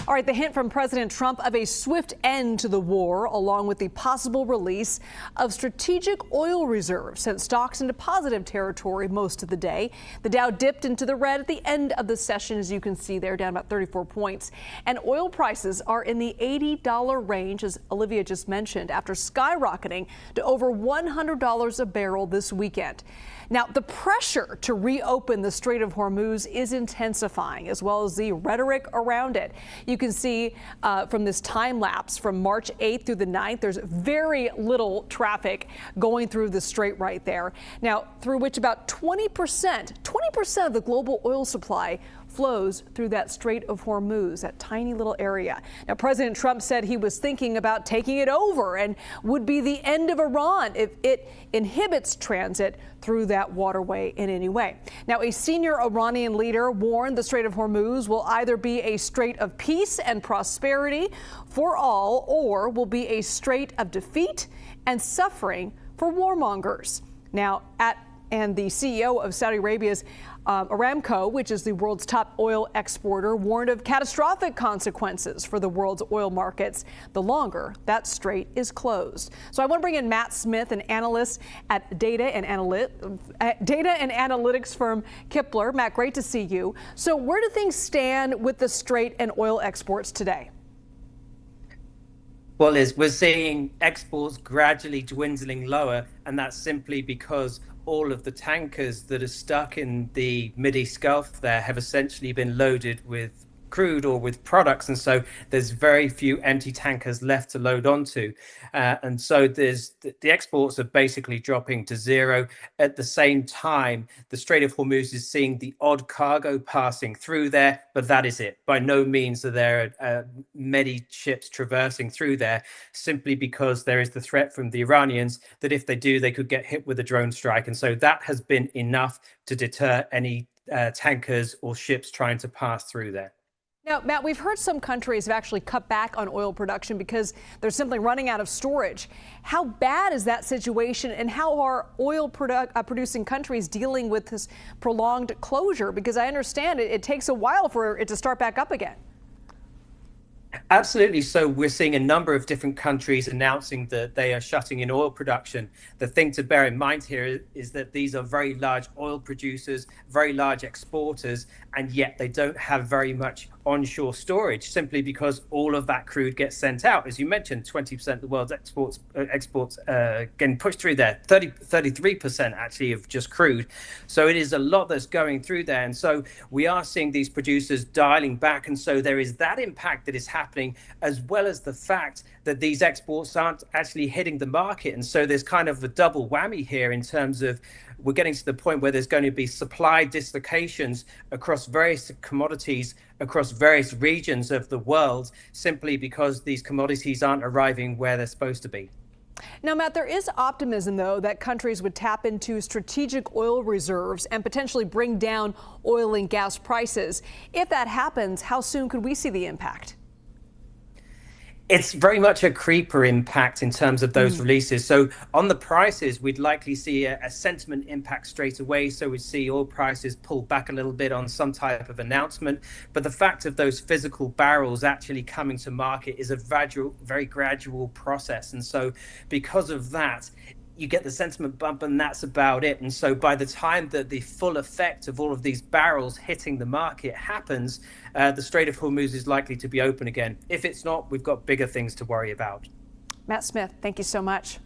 All right, the hint from President Trump of a swift end to the war, along with the possible release of strategic oil reserves, sent stocks into positive territory most of the day. The Dow dipped into the red at the end of the session, as you can see there, down about 34 points. And oil prices are in the $80 range, as Olivia just mentioned, after skyrocketing to over $100 a barrel this weekend. Now, the pressure to reopen the Strait of Hormuz is intensifying, as well as the rhetoric around it. You can see from this time lapse from March 8th through the 9th, there's very little traffic going through the strait right there. Now, through which about 20% of the global oil supply flows through that Strait of Hormuz, that tiny little area. Now, President Trump said he was thinking about taking it over and would be the end of Iran if it inhibits transit through that waterway in any way. Now, a senior Iranian leader warned the Strait of Hormuz will either be a strait of peace and prosperity for all, or will be a strait of defeat and suffering for warmongers. Now, and the CEO of Saudi Arabia's Aramco, which is the world's top oil exporter, warned of catastrophic consequences for the world's oil markets the longer that strait is closed. So I want to bring in Matt Smith, an analyst at data and analytics firm Kpler. Matt, great to see you. So where do things stand with the strait and oil exports today? Well, Liz, we're seeing exports gradually dwindling lower, and that's simply because all of the tankers that are stuck in the Mideast Gulf there have essentially been loaded with crude or with products, and so there's very few empty tankers left to load onto, and so the exports are basically dropping to zero. At the same time, the Strait of Hormuz is seeing the odd cargo passing through there, but that is it. By no means are there many ships traversing through there, simply because there is the threat from the Iranians that if they do, they could get hit with a drone strike, and so that has been enough to deter any tankers or ships trying to pass through there. Now, Matt, we've heard some countries have actually cut back on oil production because they're simply running out of storage. How bad is that situation, and how are oil producing countries dealing with this prolonged closure? Because I understand it takes a while for it to start back up again. Absolutely. So we're seeing a number of different countries announcing that they are shutting in oil production. The thing to bear in mind here is that these are very large oil producers, very large exporters, and yet they don't have very much onshore storage, simply because all of that crude gets sent out. As you mentioned, 20% of the world's exports getting pushed through there, 33% actually of just crude. So it is a lot that's going through there. And so we are seeing these producers dialing back. And so there is that impact that is happening, as well as the fact that these exports aren't actually hitting the market. And so there's kind of a double whammy here in terms of we're getting to the point where there's going to be supply dislocations across various commodities, across various regions of the world, simply because these commodities aren't arriving where they're supposed to be. Now, Matt, there is optimism, though, that countries would tap into strategic oil reserves and potentially bring down oil and gas prices. If that happens, how soon could we see the impact? It's very much a creeper impact in terms of those releases. So on the prices, we'd likely see a sentiment impact straight away. So we'd see oil prices pull back a little bit on some type of announcement. But the fact of those physical barrels actually coming to market is a very gradual process. And so because of that, you get the sentiment bump, and that's about it. And so by the time that the full effect of all of these barrels hitting the market happens, the Strait of Hormuz is likely to be open again. If it's not, we've got bigger things to worry about. Matt Smith, thank you so much.